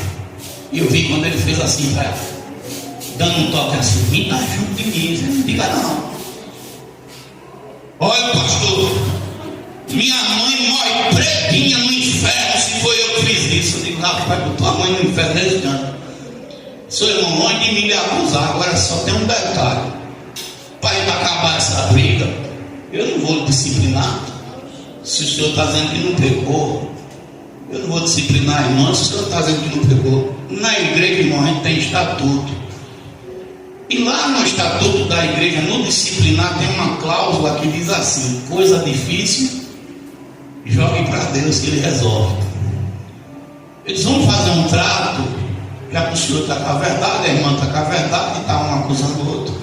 E eu vi quando ele fez assim, pra ela, dando um toque assim: me dá junto de mim, não diga não. Olha, pastor, minha mãe morre pretinha no inferno se foi eu que fiz isso. Eu digo: rapaz, botou a mãe no inferno nesse ano. Seu irmão, longe de mim lhe acusar. Agora só tem um detalhe: para acabar essa briga, eu não vou disciplinar. Se o senhor está dizendo que não pecou, eu não vou disciplinar a irmã. Se o senhor está dizendo que não pecou, na igreja, irmão, a gente tem estatuto. E lá no estatuto da igreja, no disciplinar, tem uma cláusula que diz assim: coisa difícil, jogue para Deus que Ele resolve. Eles vão fazer um trato, já que o senhor está com a verdade, a irmã está com a verdade, e está um acusando o outro.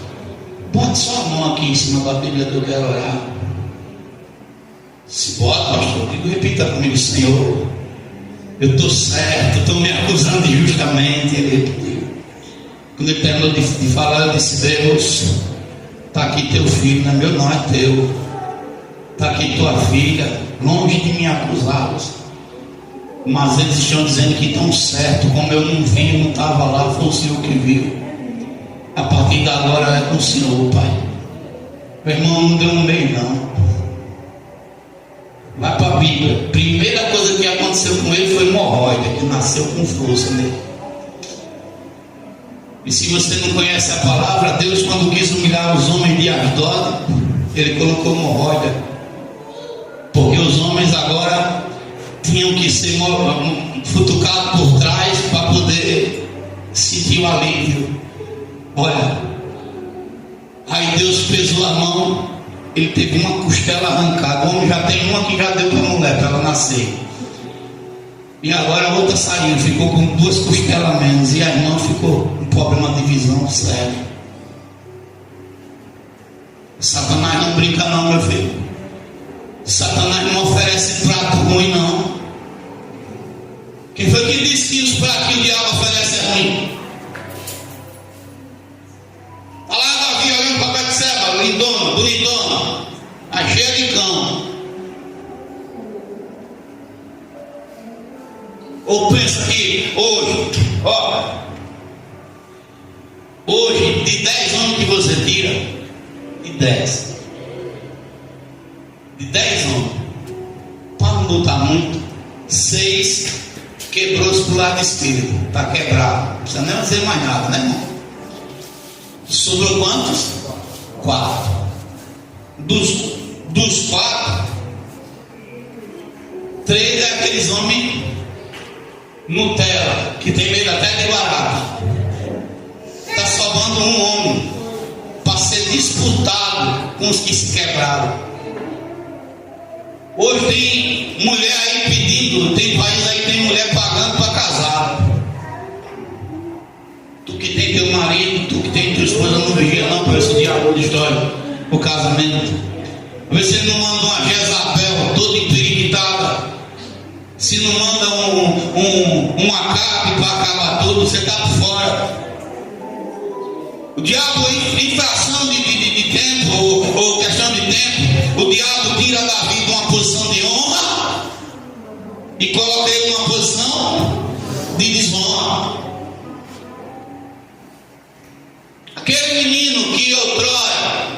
Bote sua mão aqui em cima da Bíblia que eu quero orar. Se bota, pastor, digo, repita comigo: Senhor, eu estou certo, estou me acusando injustamente. Quando ele terminou de falar, eu disse: Deus, está aqui teu filho, não é meu, não é teu. Está aqui tua filha, longe de me acusá-los, mas eles estão dizendo que estão certo. Como eu não vi, eu não estava lá, foi o Senhor que viu. A partir de agora é com o Senhor, Pai. Meu irmão, não deu um mês não. Vai para a Bíblia. Primeira coisa que aconteceu com ele foi hemorroida, que nasceu com força nele. E se você não conhece a palavra, Deus, quando quis humilhar os homens de Asdod, Ele colocou hemorroida, porque os homens agora tinham que ser futucados por trás para poder sentir o alívio. Olha, aí Deus pesou a mão, ele teve uma costela arrancada. O homem já tem uma que já deu para a mulher, para ela nascer. E agora a outra saiu, ficou com 2 costelas menos. E a irmã ficou com problema de visão sério. Satanás não brinca não, meu filho. Satanás não oferece prato ruim não. Quem foi que disse que os pratos que o diabo oferece é ruim? Olha lá Davi olhando para Betseba, lindona, bonitona, a cheia de cão. Ou pensa que hoje, de 10 anos que você tira, de 10 anos, para não botar muito, 6 quebrou-se pro lado esquerdo. Está quebrado. Não precisa nem dizer mais nada, né, irmão? Sobrou quantos? 4. Dos 4, 3 é aqueles homens Nutella, que tem medo até de barata. Está sobrando um homem para ser disputado com os que se quebraram. Hoje tem mulher aí pedindo, tem país aí que tem mulher pagando para casar. Tu que tem teu marido, tu que tem tua esposa, não vigia não para esse diabo de história, o casamento. Vê se não manda uma Jezabel toda emperiquitada. Se não manda uma cape para acabar tudo, você está por fora. O diabo, em fração de tempo, ou questão de tempo, o diabo tira Davi de uma posição de honra e coloca ele numa posição de desonra. Aquele menino que outrora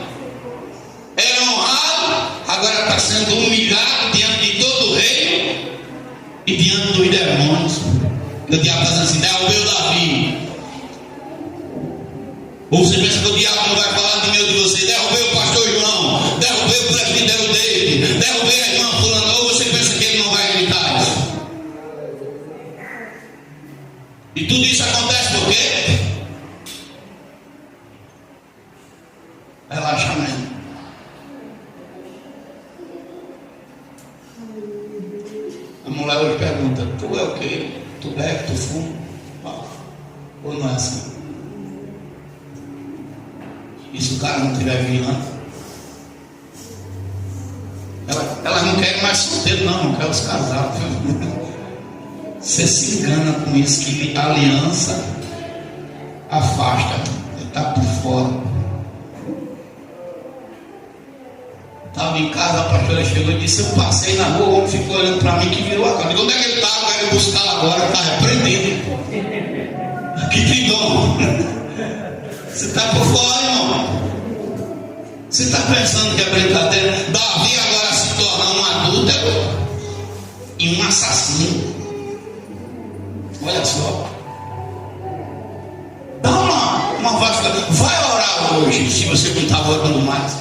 era honrado, agora está sendo humilhado diante de todo o rei e diante dos demônios. O diabo está dizendo assim: derrubei o Davi. Ou você pensa que o diabo não vai falar de meio de você? Derrubei o pastor João, derrubei o presbítero David, derrubei a irmã fulana. Ou você pensa que ele não vai gritar isso? E tudo isso acontece por quê? Relaxamento. A mulher hoje pergunta: tu é o quê? Tu bebe, tu fuma? Ou não é assim? E se o cara não estiver vigilante? Elas não querem mais solteiro, não querem os casados. Você se engana com isso, que a aliança afasta, ele está por fora. Estava em casa, a pastora chegou e disse: eu passei na rua, o homem ficou olhando para mim, que virou a cara. Digo: onde é que ele está? Eu quero buscar agora, está repreendido. Aqui tem dom. Você está por fora, irmão. Você está pensando que é brincadeira? Davi agora se tornar um adúltero e um assassino. Olha só. Dá uma vasca. Vai orar hoje, se você não estava orando mais,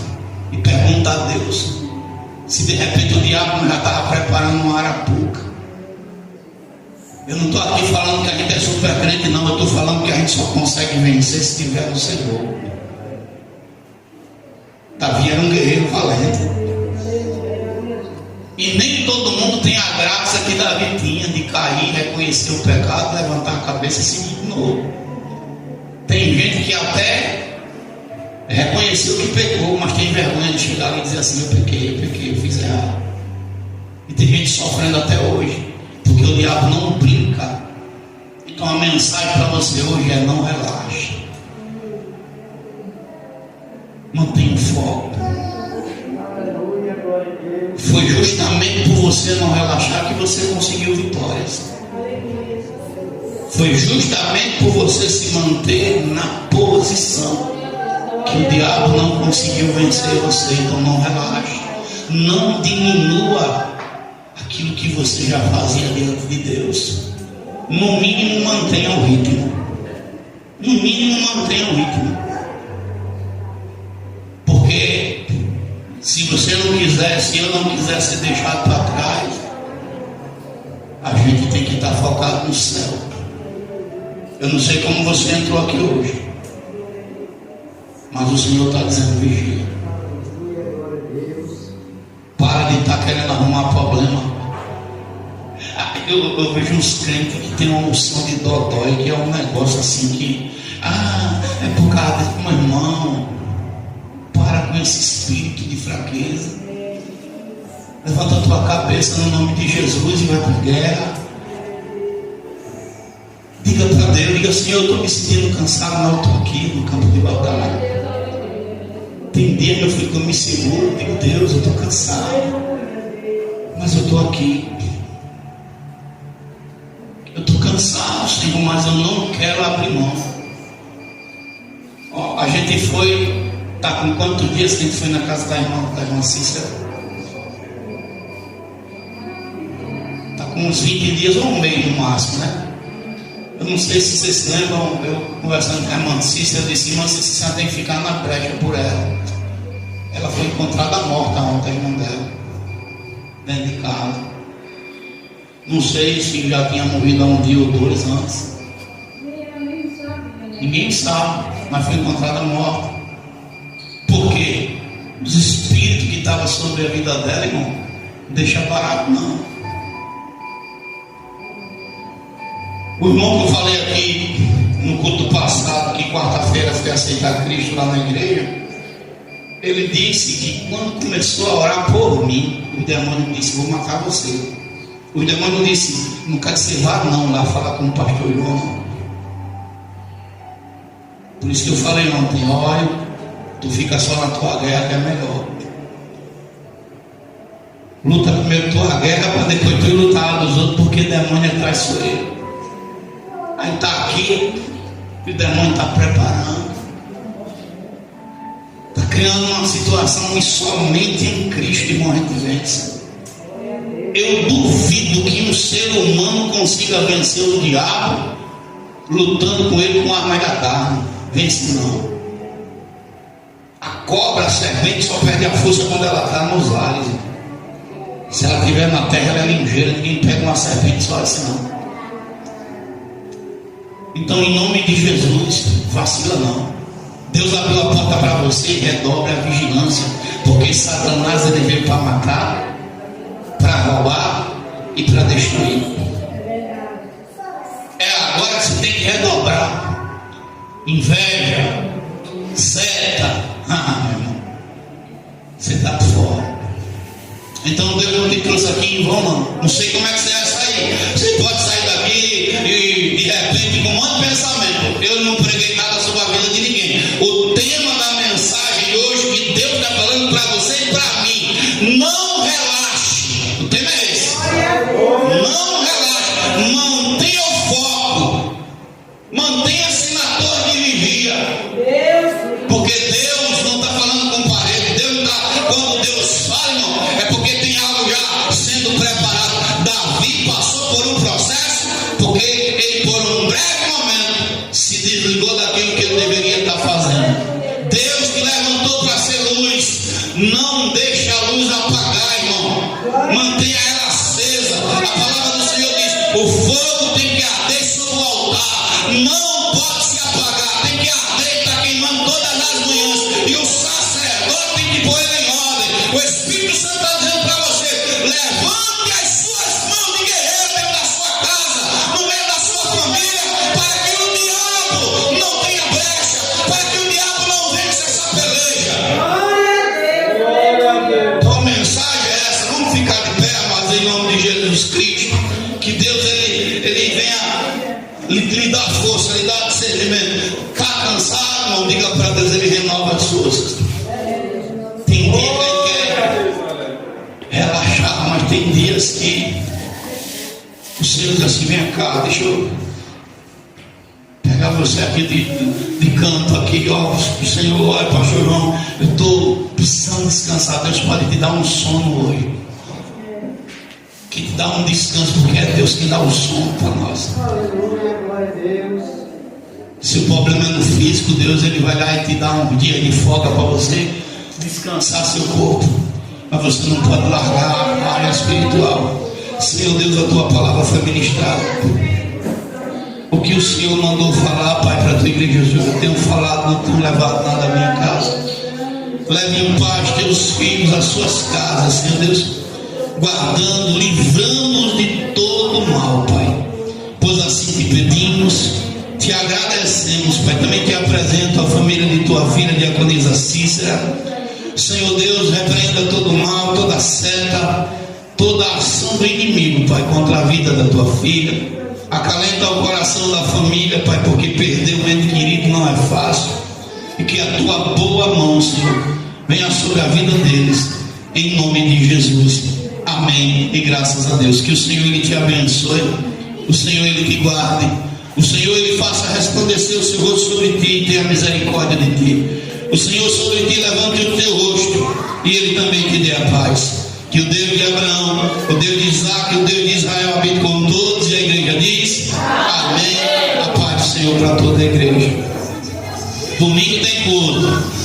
e pergunta a Deus se de repente o diabo já estava preparando uma arapuca. Eu não estou aqui falando que a gente é super crente, não. Eu estou falando que a gente só consegue vencer se tiver no Senhor. Davi era um guerreiro valente. E nem todo mundo tem a graça que Davi tinha de cair, reconhecer o pecado, levantar a cabeça e seguir de novo. Tem gente que até reconheceu que pecou, mas tem vergonha de chegar e dizer assim: eu pequei, eu fiz errado. E tem gente sofrendo até hoje, porque o diabo não brinca. Então a mensagem para você hoje é: não relaxe. Mantenha o foco. Foi justamente por você não relaxar que você conseguiu vitórias. Foi justamente por você se manter na posição que o diabo não conseguiu vencer você. Então não relaxe. Não diminua aquilo que você já fazia diante de Deus. No mínimo mantenha o ritmo. No mínimo mantenha o ritmo. Porque se você não quiser, se eu não quiser ser deixado para trás, a gente tem que estar focado no céu. Eu não sei como você entrou aqui hoje, mas o Senhor está dizendo: vigia. Para de estar querendo arrumar problema. Eu vejo uns crentes que tem uma unção de dodói, que é um negócio assim que é por causa do meu irmão. Para com esse espírito de fraqueza. Levanta a tua cabeça no nome de Jesus e vai por guerra. Diga para Deus, diga: Senhor, eu estou me sentindo cansado, mas eu estou aqui no campo de batalha. Tem dia, meu filho, que eu me seguro, digo: Deus, eu estou cansado, mas eu estou aqui. Eu estou cansado, Senhor, mas eu não quero abrir mão. A gente foi, está com quantos dias que a gente foi na casa da irmã Cícera? Está com uns 20 dias ou um mês no máximo, né? Eu não sei se vocês se lembram, eu conversando com a irmã Cícera, eu disse: irmã Cícera, você tem que ficar na brecha por ela. Ela foi encontrada morta ontem, a irmã dela, dentro de casa. Não sei se já tinha morrido há um dia ou dois antes. Ninguém sabe, mas foi encontrada morta. Por quê? Os espíritos que estavam sobre a vida dela, irmão, não deixa barato não. O irmão que eu falei aqui no culto passado, que quarta-feira foi aceitar Cristo lá na igreja, ele disse que quando começou a orar por mim, o demônio disse: vou matar você. O demônio disse: não quero que você vá não lá falar com o pastor João, não. Por isso que eu falei ontem: olha, tu fica só na tua guerra que é melhor. Luta primeiro tua guerra para depois tu ir lutar dos outros, porque demônio é traiçoeiro. Aí está aqui, e o demônio está preparando, está criando uma situação e somente em Cristo, irmão, a gente vence. Eu duvido que um ser humano consiga vencer o diabo lutando com ele com a arma da carne. Vence não. A cobra, a serpente, só perde a força quando ela está nos ares. Se ela estiver na terra, ela é ligeira. Ninguém pega uma serpente só assim não. Então, em nome de Jesus, vacila não. Deus abriu a porta para você, redobre a vigilância, porque Satanás ele veio para matar, para roubar e para destruir. É agora que você tem que redobrar. Inveja, seta, meu irmão, você está por fora. Então Deus não te trouxe aqui em vão não. Não sei como é que você vai sair. Você pode sair daqui e de repente com um monte de pensamento. Eu não preguei nada sobre a vida de ninguém. O tema da mensagem de hoje que Deus está falando para você e para mim: não relaxe. O tema é esse. Não relaxe. Mantenha o foco. Mantenha-se na torre de vigia. Porque Deus não está falando com parede. Deus está, quando Deus fala, irmão, é porque tem algo já sendo preparado. Davi passou por um processo, porque ele por um breve momento se desligou daquilo que ele deveria estar fazendo. Deus te levantou para ser luz. Não deixe a luz apagar, irmão. Mantenha ela acesa. A palavra do Senhor diz: o fogo tem que arder sobre o altar. Não pode se apagar. Tem que arder, está queimando todas as manhãs. E o sacerdote tem que pôr ele em ordem. O Espírito Santo está dizendo para você: levante as suas mãos de guerreiro dentro da sua casa, no meio da sua família, para que o diabo não tenha brecha, para que o diabo não vença essa peleja. Então a mensagem é essa. Vamos ficar de pé, amados, em nome de Jesus Cristo. Que Deus ele venha lhe dar força, lhe dar discernimento. Está cansado, não diga para Deus, ele renova as forças. Tem dia que ele quer relaxar, mas tem dias que o Senhor diz assim: vem cá, deixa eu pegar você aqui de canto aqui, ó. O Senhor, olha, pastor João, eu estou precisando descansar. Deus pode te dar um sono hoje, que te dá um descanso, porque é Deus que dá o sono para nós. Aleluia, glória a Deus. Se o problema é no físico, Deus ele vai lá e te dá um dia de folga para você descansar seu corpo, mas você não pode largar a área espiritual. Senhor Deus, a tua palavra foi ministrada. O que o Senhor mandou falar, Pai, para a tua igreja, Jesus, eu tenho falado, não tenho levado nada à minha casa. Leve em paz teus filhos às suas casas, Senhor Deus, guardando, livrando-os de todo mal, Pai. Pois assim te pedimos, te agradecemos, Pai. Também te apresento a família de tua filha, diaconisa Cícera. Senhor Deus, repreenda todo mal, toda seta, toda ação do inimigo, Pai, contra a vida da tua filha. Acalenta o coração da família, Pai, porque perder um ente querido não é fácil. E que a tua boa mão, Senhor, venha sobre a vida deles, em nome de Jesus. Amém. E graças a Deus. Que o Senhor ele te abençoe, o Senhor ele te guarde, o Senhor ele faça resplandecer o seu rosto sobre ti e tenha misericórdia de ti. O Senhor sobre ti levante o teu rosto e ele também te dê a paz. Que o Deus de Abraão, o Deus de Isaac, o Deus de Israel habite com todos. E a igreja diz: amém. A paz do Senhor para toda a igreja. Domingo tem culto.